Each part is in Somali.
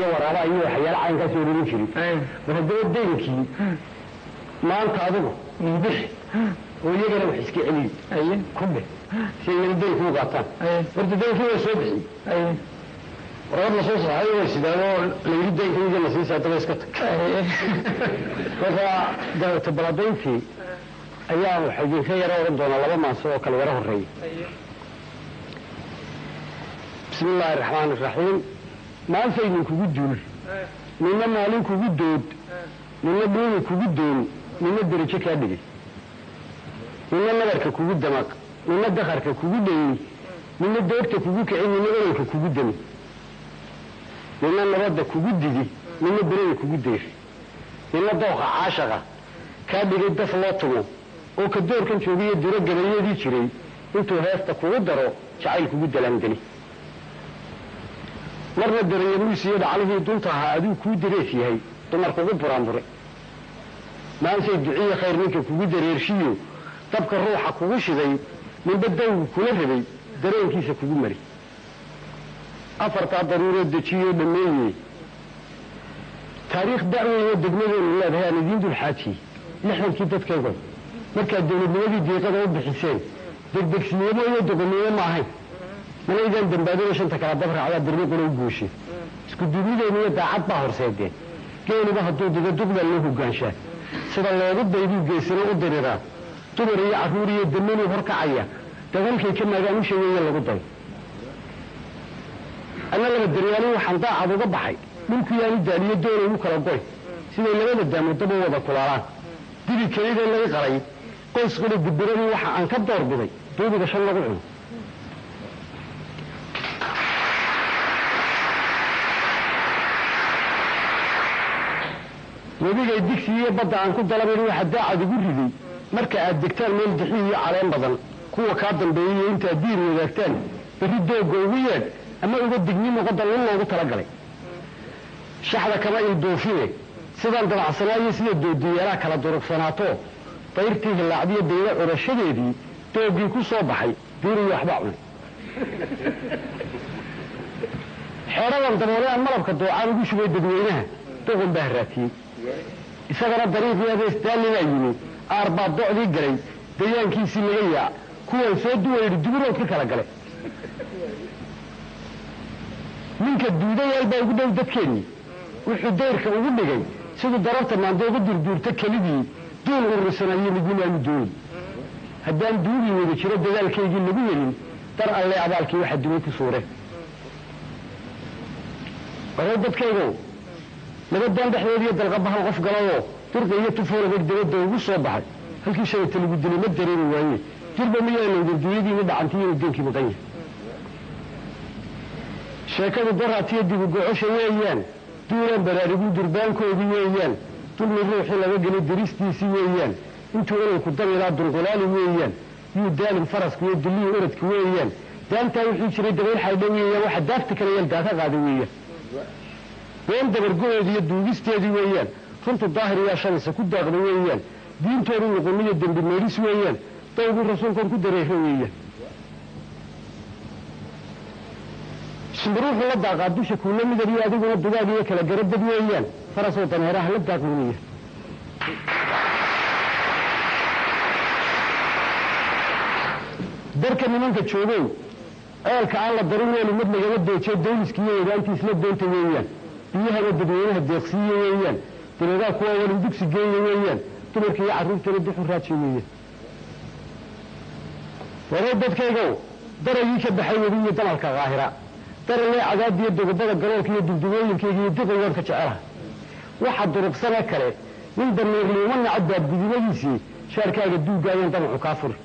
waraaba iyo waxyaalo cayn ka soo ururin jiray haddaba deenkii maanta adigu bixi oo iyagana wax iska celiy kube si ay deenku u qaataan horta deenkii waa soo bixi warad la soo saxay way sidaanoo layidhi deenkii la siisaa daba iska tag marka dawlata baladayntii ayaa waxay idinka yaro oran doonaa laba maaso oo kale yaro horreeya bismi illaahi araxmaani iraxiim maanta idinkugu duul nina maalin kugu dood nina dhuuni kugu doon nina derajo kaa dhigay nina nabarka kugu damaq nina dakarka kugu dhayey nina doogta kugu kicin nina ololka kugu dami nina nabadda kugu didi nina berada kugu dayr nina dooqa caashaqa kaa dhigay daf loo tumo oo ka doorkan joogiyo diro gabayadii jiray intuu heesta kugu daro jacayl kugu dalaangeli marna darayamuusiyo dhaclihii dunta ahaa aduu kuu dareef yahay dumar kugu buraanbure maansay duciye khayr ninka kugu dareershiyo dabka ruuxa kugu shiday ninba dawgu kula rabay dareenkiisa kugu mari afartaa daruuroo dejiyo dhammeeye taariikh da'weeyo degmadeenu leedahay aan idiin dulxaajiye lixdankii dadkaygood markaad dawladnimadii diiqada u bixiseen degdegsinimo iyo doqonnimo ma ahayn malaydaan dambaadada shanta kala dabracdaa birmiquna u gooshe isku duumideenu iyo daacad baa horseedeen geeliba hadduu digo duqbaa loo hogaanshaa sida loogu dayduu geysano u diriraa dumar iyo carruur iyo damanuu horkacaya dagalkay ka maagaan u sheegeeye lagu dayo anna laba daryaalin waxaan daacad uga baxay dhulkuyaanu daaliyo doonay u kala goy siday labada daamoodaba wada kulaalaan dibi kelidee laga qalay qoys quli dibiradii waxa aan ka doorbiday duubiga shan lagu cuno webigay digsi iyo badda aan ku dalabayn waxa daacad ugu riday marka aad degtaan meel dixi iyo caleen badan kuwa kaa dambeeyey intaad diir wadaagtaan berri doogga ugu yeedh ama uga digni noqoda lin loogu talagalay shaxda kama ildoofine sidaan dabacsanaayo sida doodiyeelaa kala durugsanaato dayrtii hillaacdiyo daylo curashadeedii dooggii ku soo baxay diiriyo waxbaa cunay xeedhadan daboole aan malabka doocaan ugu shubay dadweynaha doqon baa haraatiyey isagana dariiqii abeesdaallinaa yimi aar baa docdii galay dayaankiisii laga yaac kuwan soo duwayidhi duburood ka kala gale ninka duudayaal baa ugu dhow dadkeennii wuxuu dayrka ugu dhigay siduu dararta maandooga durduurta kelidii duul urursanaayo midnimaanu dooni haddaan duugii wada jiro dadaalkaygii lagu helin dar alle abaalkii waxa dumay ku suure waroo dadkaygow labadaan dhexdoodiiyo dalqabahal qof galayoo durqa iyo tufoolabeg dabadda ugu soo baxay halkii shalayta lagu dilay ma dareemi waaye jirba miyaanaydan dunyadiina dhacantay inuu deenkii maqan yahay sheekadu daraatiyo dibugocosha weeyaan duulaan baraariguu durbaankoodii weeyaan dulmi ruuxii laga gelay daristiisii weeyaan intuu ololku dabilaa dulqulaali weeyaan yuu daalin farasku iyo dullihi oradka weeyaan daantaa wixii jiray dabayl xaydha weeyaan waxa daafta kale yeel daaka qaada weeyaan been dabargo-eedi iyo duugisteedii weeyaan runtu daahir yaa shalaysa ku daaqda weeyaan diintoodu noqoniyo dembi meelis weeyaan dawgii rasuulkan ku dareero weeyaan shimbiruuxu la daaqaa dusha kuula midab iyo adiguna dugaag iyo kala garabad weeyaan farasoo daneeraha la daaqlumiya darka nimanka joogow ceelka aan la darin weelu mid lagama doojiyo dawliska iyo wadaantiis la doonta weeyaan biyahana dadweynaha deeqsiiye weeyaan dareegaa kuwa walin dugsi geeya weeyaan dumarka iyo carruurtana duxu raaji weeyaan waroo dadkaygow daragii ka baxay webi iyo damalka kaahira daralee cadaadiyo dogobada galoolka iyo dugdugooyinkayga iyo diqayoon ka jecelaha waxa durugsana kale nin damiirliimo nacab baadgudimadiisii shaarkaaga duuggaayaan damacu kaa furi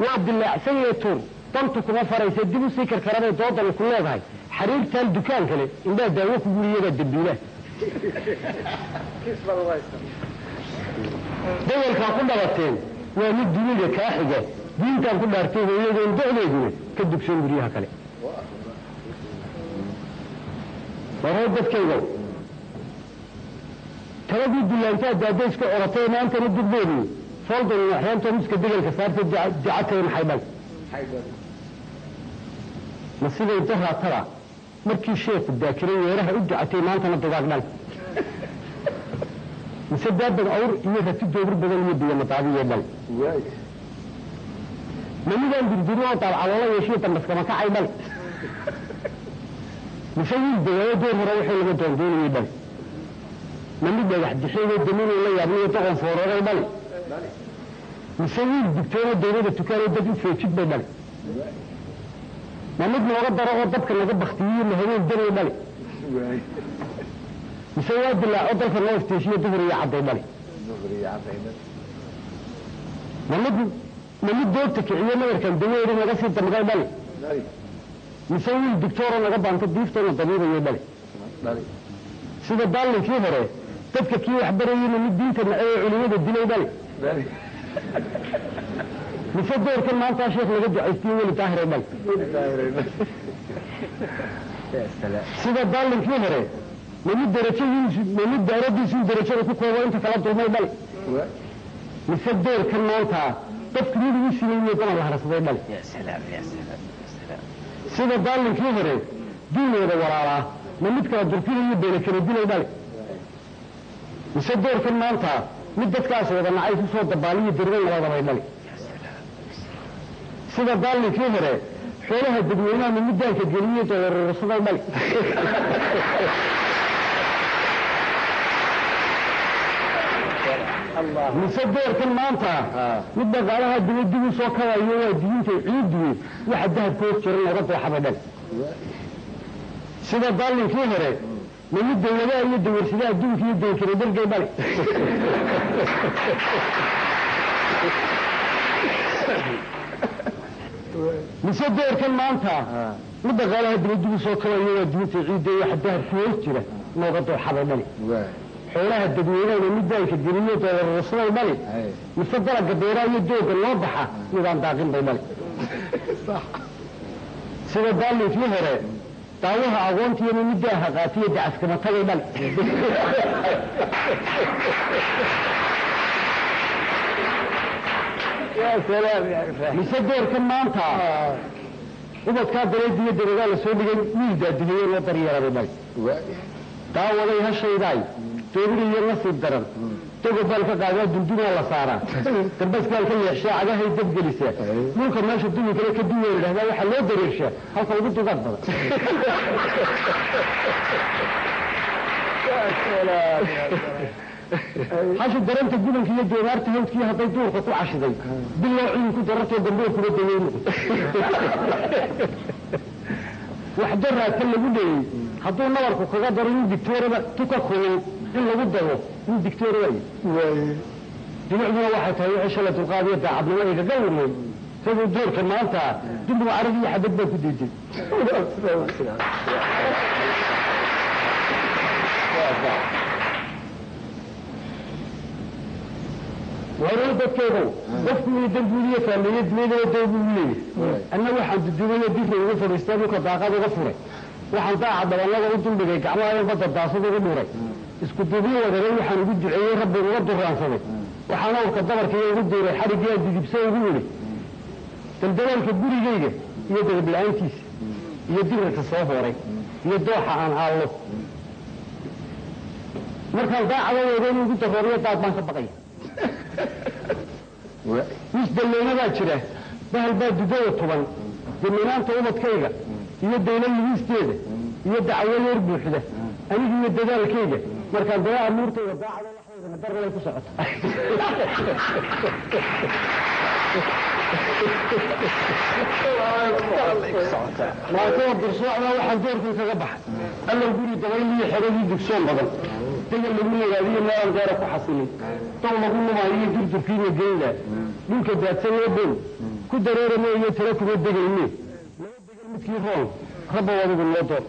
waa dilaacsan yee tuur dantu kuma faraysa dib u sii karkarabay doodani ku leedahay xariirtaan dukaan kale indhaa daawo ku guriyadaa dambiilaha dawalkaa ku dhabateen waa mid dunida kaa xiga diintaan ku dhaartay hooyadoon docdeeduna ka dugsoon guryaha kale waroo dadkaygow taladii dillaantaa daadayska coratay maantana dugdeedu fooldan waxyaantoo miska degelka saartay dicatay maxay dhan مسيلة انتهى ترى مركي شيخ الذاكرة ويرها أدعتي ما أنت نطبق مال مسداد بالأور إيه تدور بدل يدي المطابية مال من يقول بالدنيا طبعا والله يشيء بس كما كعي مال مسوي الدنيا دور مروحي اللي بدون دون يبل من يقول واحد يحيي الدنيا ولا يبني يطغن فورا مال مسوي الدكتور الدنيا التكالي بدي في شبه مال ما نبني وقدر وضبك اللي قد بختيين اللي هو الدنيا مالي مسوي بالله عضل في الناس تيشيه دغري عضي مالي ما نبني دوتك عيانا يركن دنيا ما قصي انت مغاي مالي مسوي الدكتور اللي قد عن تضيف تاني ضمير يا مالي سيدا دالي كيف هري تبكى كيف يحبرين من الدين تنعي علوية الدنيا مالي نفضل كل ما أنت شيخ لقد عيستين ولا تاهر المال. يا سلام. سيدا دالين كيف هري؟ من الدرجة من الدرجة يسوي درجة وكوكو وأنت كلام تقول مال. نفضل كل ما أنت تفكر يسوي يسوي يطلع على رأس المال. يا سلام يا سلام يا سلام. سيدا دالين كيف هري؟ دين هذا وراءه من متكلم درفين يبين كل الدين المال. نفضل كل ما أنت مدة كاس ولا أنا عايز صوت دبالي درين ولا المال. سيدا دالي كيف هري حولها الدنيا من مدة كجنية الرسول الملك الله نصدر كل ما أنت مدة على هالدنيا دي سوكا ويا دين تعيد وحدها بوستر إنه ربع حبدا سيدا دالي كيف هري من مدة ولا يدور سيدا دين في يدين كده برجع بالك نصدر كل ما أنت مدة غالها الدنيا سوكا ويا دين تعيد وحدها بوستر إنه ربع حبدا حولها الدنيا من مدة كجنية الرسول الملك نفضل القديرة يدوق الواضحة نظام داقين بالملك صح سيدا دالي فيه هري تاوها عوانتي من مدة هغاتية دعس كما طلع الملك يا سلام يا رفاق نصدر كما أنت إذا كان دريد يد الرجال السعودي ميزة الدنيا وطريقة بالملك تاوه هالشيء داي تقولي يا نص الدرن تقول بالك قاعد الدنيا ولا صارت بس قال كل الشيء على هي تبجلسه ممكن ما شفتني كده الدنيا هذا واحد لا يدري الشيء هل صوبته قدر يا سلام حاش الدرن تقولن في يد نار تهوت فيها بيدور خطو 10 دقيقة بالله عين كنت رحت جنبه كده الدنيا وحضرها كل يقول حطوا نورك وقدر الدكتور تكخل إلا قدره الدكتور وين جمعنا واحد هي عشلة القاضية عبد الوهاب قالوا سووا الدور كما أنت دموا عربية حبيبنا كديدي وهذا الدكتور بفني الدنيا فاللي يدمي له الدنيا أنا واحد الدنيا دي في الغفر يستوي كطاقة غفرة waxaan taa cadawanaga u dulbigay gacmaha badda daasada ugu dhuray isku duubiyo wadaray waxaan ugu duceeyay rabbi uga duraansaday waxaan awrka dabarkay ugu duuray xarigiya digibsay ugu yiri daldalanka gurigayga iyo darblaantiisa iyo dirka soo horay iyo dooxa aan haalo markaan taa cadawanaga ugu darayo taad baan ka baqay wix dalleena jira bahal baa dudada tuban diminaanta ubadkayga iyo dawlad liisteeda iyo dacwo yar buuxda aniga iyo dadaalkayga markaan dawaa amuurtayda daacada laxayda darlay ku socoto ما كان برسوعنا waxaan doorkan kaga baxay alla guri dabayliyo xeradii dugsoon badan tagal lagu leeyahay meel gaar ku xasilay taw lagu lumaayo dirdirkiina geeyla ninka daadsan ee dhow ku dareeramay iyo tira ku degalnay midkii roon rabo wadigu loo door